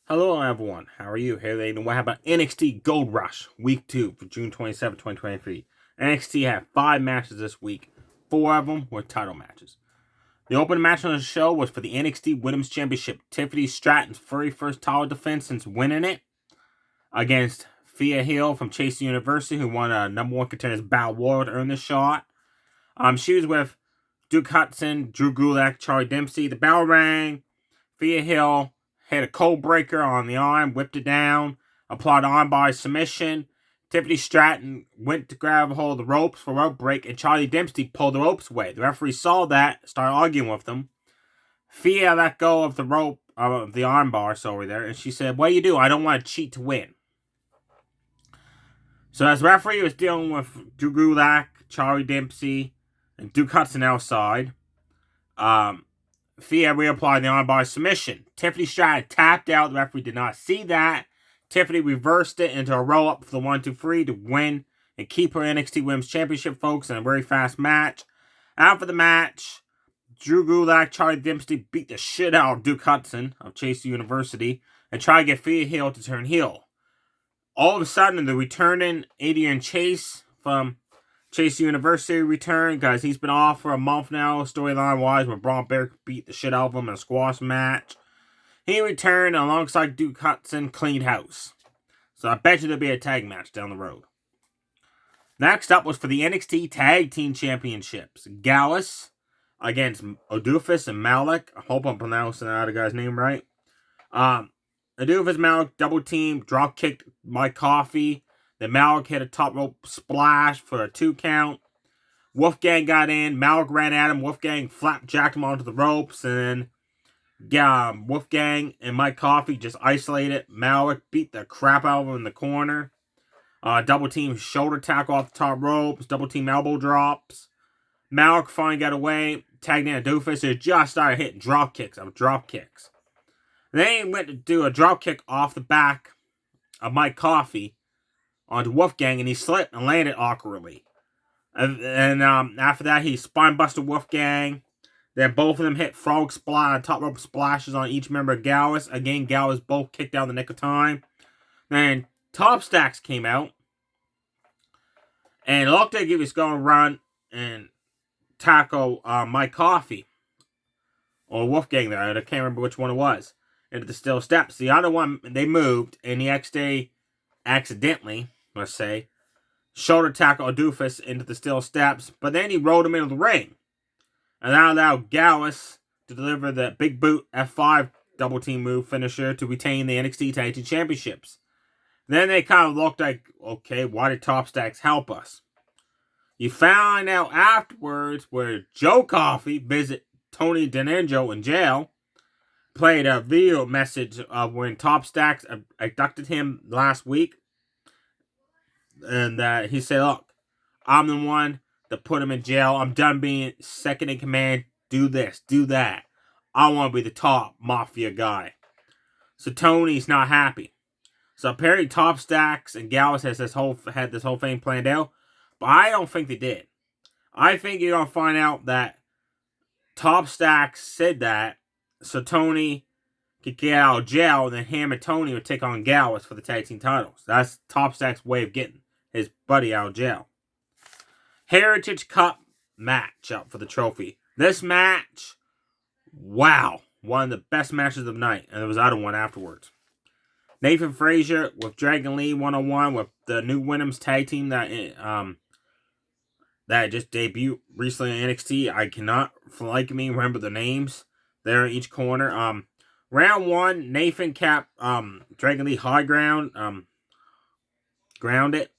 Hello everyone, how are you? Hey there, what about NXT Gold Rush Week 2 for June 27, 2023? NXT had 5 matches this week. 4 of them were title matches. The opening match on the show was for the NXT Women's Championship. Tiffany Stratton's very first title defense since winning it against Thea Hill from Chase University, who won a number 1 contender's Battle Royal to earn the shot. She was with Duke Hudson, Drew Gulak, Charlie Dempsey. The bell rang. Thea Hill had a cold breaker on the arm, whipped it down, applied armbar submission. Tiffany Stratton went to grab a hold of the ropes for a rope break, and Charlie Dempsey pulled the ropes away. The referee saw that, started arguing with them. Thea let go of the rope, of the armbar, over there, and she said, "What do you do? I don't want to cheat to win." So as referee was dealing with Drew Gulak, Charlie Dempsey, and Duke Hudson outside, Thea reapplied the armbar submission. Tiffany Stratton tapped out. The referee did not see that. Tiffany reversed it into a roll-up for the 1-2-3 to win and keep her NXT Women's Championship, folks, in a very fast match. After the match, Drew Gulak, Charlie Dempsey beat the shit out of Duke Hudson of Chase University and tried to get Thea Hill to turn heel. All of a sudden, the returning Adrian Chase from Chase University returned, guys. He's been off for a month now, storyline-wise, where Braun Bear beat the shit out of him in a squash match. He returned alongside Duke Hudson, cleaned house. So I bet you there'll be a tag match down the road. Next up was for the NXT Tag Team Championships. Gallus against Odufus and Malik. I hope I'm pronouncing that other guy's name right. Odufus, Malik double team, drop kicked Mike Coffey. Then Malik hit a top rope splash for a 2 count. Wolfgang got in. Malik ran at him. Wolfgang flapjacked him onto the ropes. And then Wolfgang and Mike Coffey just isolated. Malik beat the crap out of him in the corner. Double team shoulder tackle off the top ropes. Double team elbow drops. Malik finally got away. Tagged in Odufus. He just started hitting drop kicks. Then he went to do a drop kick off the back of Mike Coffey onto Wolfgang, and he slipped and landed awkwardly. And after that, he spine busted Wolfgang. Then both of them hit frog splash, top rope splashes on each member of Gallus. Again, Gallus both kicked out in the nick of time. Then Top Stacks came out and looked like he was going to run and tackle Mike Coffey or Wolfgang there. I can't remember which one it was. Into the steel steps. The other one, they moved, and the XD accidentally, let's say, shoulder tackle Odufus into the steel steps, but then he rolled him into the ring. And that allowed Gallus to deliver the big boot F5 double team move finisher to retain the NXT Tag Team Championships. Then they kind of looked like, okay, why did Top Stacks help us? You find out afterwards where Joe Coffey visit Tony D'Angelo in jail, played a video message of when Top Stacks abducted him last week. And he said, "Look, I'm the one that put him in jail. I'm done being second in command. Do this, do that. I want to be the top mafia guy." So Tony's not happy. So apparently Top Stacks and Gallus had this whole thing planned out. But I don't think they did. I think you're going to find out that Top Stacks said that so Tony could get out of jail, and then him and Tony would take on Gallus for the tag team titles. That's Top Stacks' way of getting his buddy out of jail. Heritage Cup match up for the trophy. This match, wow, one of the best matches of the night, and there was another one afterwards. Nathan Frazier with Dragon Lee 101 with the new Women's tag team that just debuted recently in NXT. I cannot, for like me, remember the names. They're in each corner. Round 1, Nathan capped Dragon Lee high ground. Grounded.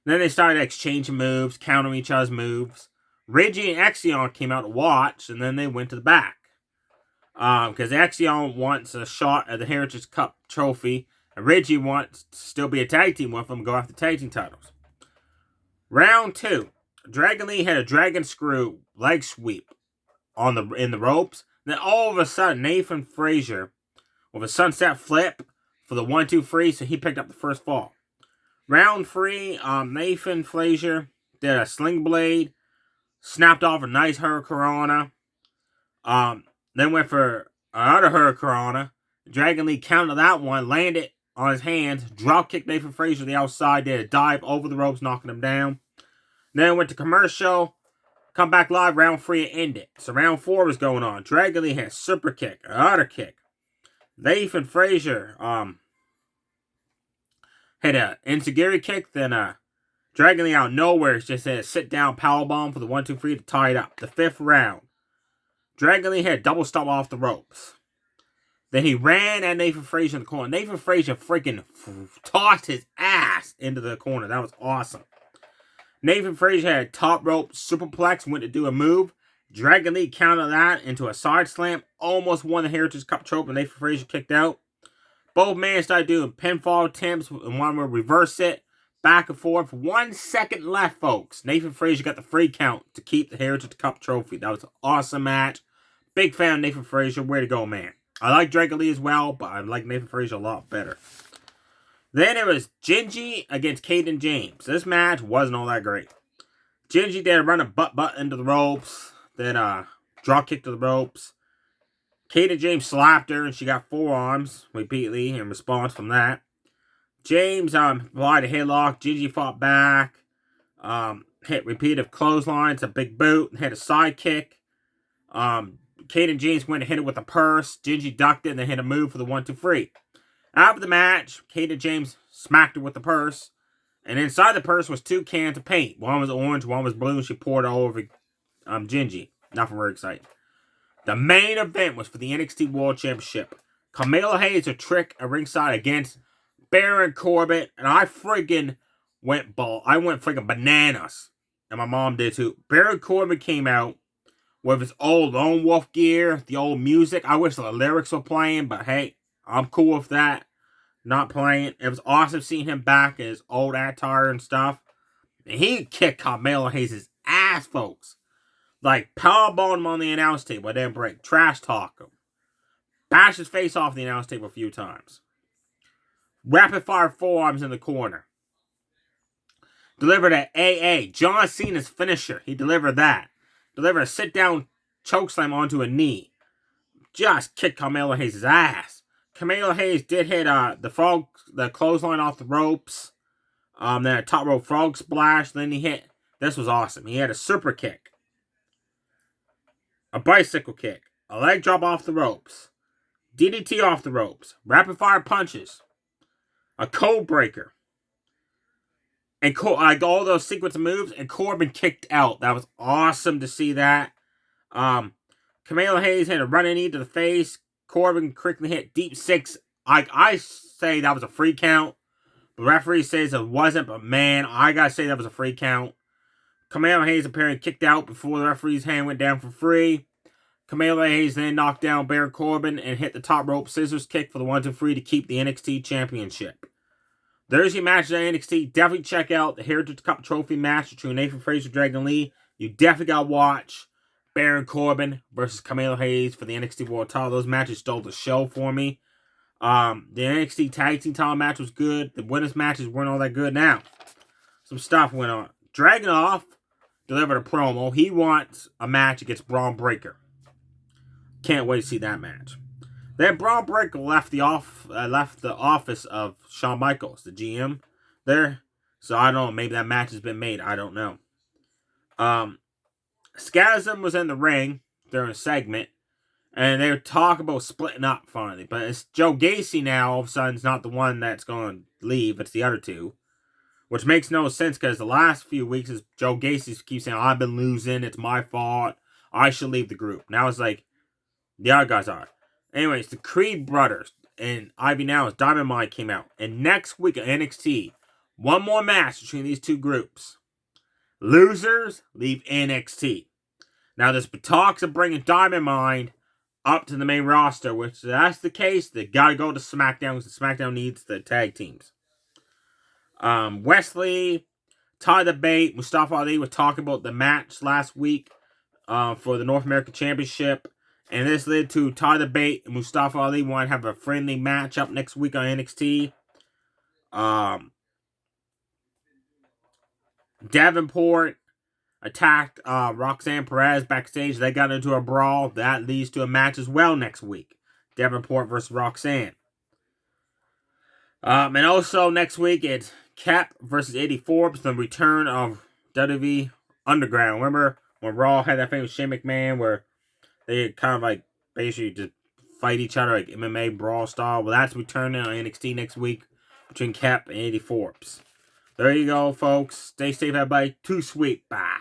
Then they started exchanging moves, countering each other's moves. Reggie and Axion came out to watch, and then they went to the back. Because Axion wants a shot at the Heritage Cup trophy, and Reggie wants to still be a tag team with them and go after tag team titles. Round 2, Dragon Lee had a dragon screw leg sweep in the ropes. Then all of a sudden, Nathan Frazier with a sunset flip for the 1-2-3, so he picked up the first fall. Round 3, Nathan Frazier did a sling blade, snapped off a nice hurricanrana. Then went for another hurricanrana, Dragon Lee countered that one, landed on his hands, drop kicked Nathan Frazier to the outside, did a dive over the ropes, knocking him down. Then went to commercial. Come back live, round 3 and end it. So round 4 was going on. Dragon Lee had a super kick, another kick. Nathan Frazier had a enziguri kick, then Dragon Lee out of nowhere just had a sit-down powerbomb for the 1-2-3 to tie it up. The 5th round. Dragon Lee had a double stomp off the ropes. Then he ran at Nathan Frazier in the corner. Nathan Frazier freaking tossed his ass into the corner. That was awesome. Nathan Frazier had a top rope superplex, went to do a move. Dragon Lee countered that into a side slam. Almost won the Heritage Cup trophy, and Nathan Frazier kicked out. Both men started doing pinfall attempts, and one would reverse it. Back and forth. 1 second left, folks. Nathan Frazier got the free count to keep the Heritage Cup trophy. That was an awesome match. Big fan of Nathan Frazier. Way to go, man. I like Dragon Lee as well, but I like Nathan Frazier a lot better. Then it was Jinji against Caden James. This match wasn't all that great. Jinji did a run a butt into the ropes. Then drop kick to the ropes. Caden James slapped her and she got forearms repeatedly in response from that. James applied a headlock. Jinji fought back. Hit repeated clotheslines, a big boot, hit a side kick. Caden James went and hit it with a purse. Jinji ducked it and then hit a move for the 1-2-3. After the match, Caden James smacked her with the purse. And inside the purse was 2 cans of paint. One was orange, one was blue, and she poured it all over Jinji. Nothing very exciting. The main event was for the NXT World Championship. Carmelo Hayes a trick at ringside against Baron Corbin. And I friggin' went friggin' bananas. And my mom did too. Baron Corbin came out with his old Lone Wolf gear, the old music. I wish the lyrics were playing, but hey, I'm cool with that. Not playing. It was awesome seeing him back in his old attire and stuff. And he kicked Carmelo Hayes' ass, folks. Like, powerbombed him on the announce table. I didn't break. Trash talk him. Bashed his face off the announce table a few times. Rapid fire forearms in the corner. Delivered an AA. John Cena's finisher. He delivered that. Delivered a sit-down chokeslam onto a knee. Just kicked Carmelo Hayes' ass. Carmelo Hayes did hit the clothesline off the ropes. Then a top rope frog splash. Then he hit. This was awesome. He had a super kick. A bicycle kick. A leg drop off the ropes. DDT off the ropes. Rapid fire punches. A code breaker. And all those sequence of moves. And Corbin kicked out. That was awesome to see that. Carmelo Hayes had a running knee to the face. Corbin quickly hit deep 6. I say that was a free count. The referee says it wasn't, but man, I gotta say that was a free count. Carmelo Hayes apparently kicked out before the referee's hand went down for free. Carmelo Hayes then knocked down Baron Corbin and hit the top rope scissors kick for the 1-2-3 to keep the NXT Championship. There's your matches at NXT. Definitely check out the Heritage Cup Trophy match between Nathan Frazier and Dragon Lee. You definitely gotta watch Baron Corbin versus Carmelo Hayes for the NXT World title. Those matches stole the show for me. The NXT Tag Team title match was good. The women's matches weren't all that good. Now, some stuff went on. Dragunov delivered a promo. He wants a match against Braun Breaker. Can't wait to see that match. Then Braun Breaker left the office of Shawn Michaels, the GM, there. So I don't know. Maybe that match has been made. I don't know. Scasm was in the ring during a segment, and they were talking about splitting up finally. But it's Joe Gacy now, all of a sudden, is not the one that's going to leave. It's the other two. Which makes no sense, because the last few weeks is Joe Gacy keeps saying, I've been losing, it's my fault, I should leave the group. Now it's like, the other guys are. Anyways, the Creed brothers and Ivy Now's Diamond Mine came out. And next week at NXT, one more match between these two groups. Losers leave NXT. Now, there's been talks of bringing Diamond Mine up to the main roster, which if that's the case, they gotta go to SmackDown, because SmackDown needs the tag teams. Wesley, Ty the Bait, Mustafa Ali were talking about the match last week for the North American Championship. And this led to Ty the Bait and Mustafa Ali want to have a friendly match up next week on NXT. Davenport attacked Roxanne Perez backstage. They got into a brawl. That leads to a match as well next week. Davenport versus Roxanne. And also next week it's Cap versus Eddie Forbes, the return of WWE Underground. Remember when Raw had that thing with Shane McMahon where they kind of like basically just fight each other like MMA brawl style? Well, that's returning on NXT next week between Cap and Eddie Forbes. There you go, folks. Stay safe, everybody. Too sweet. Bye.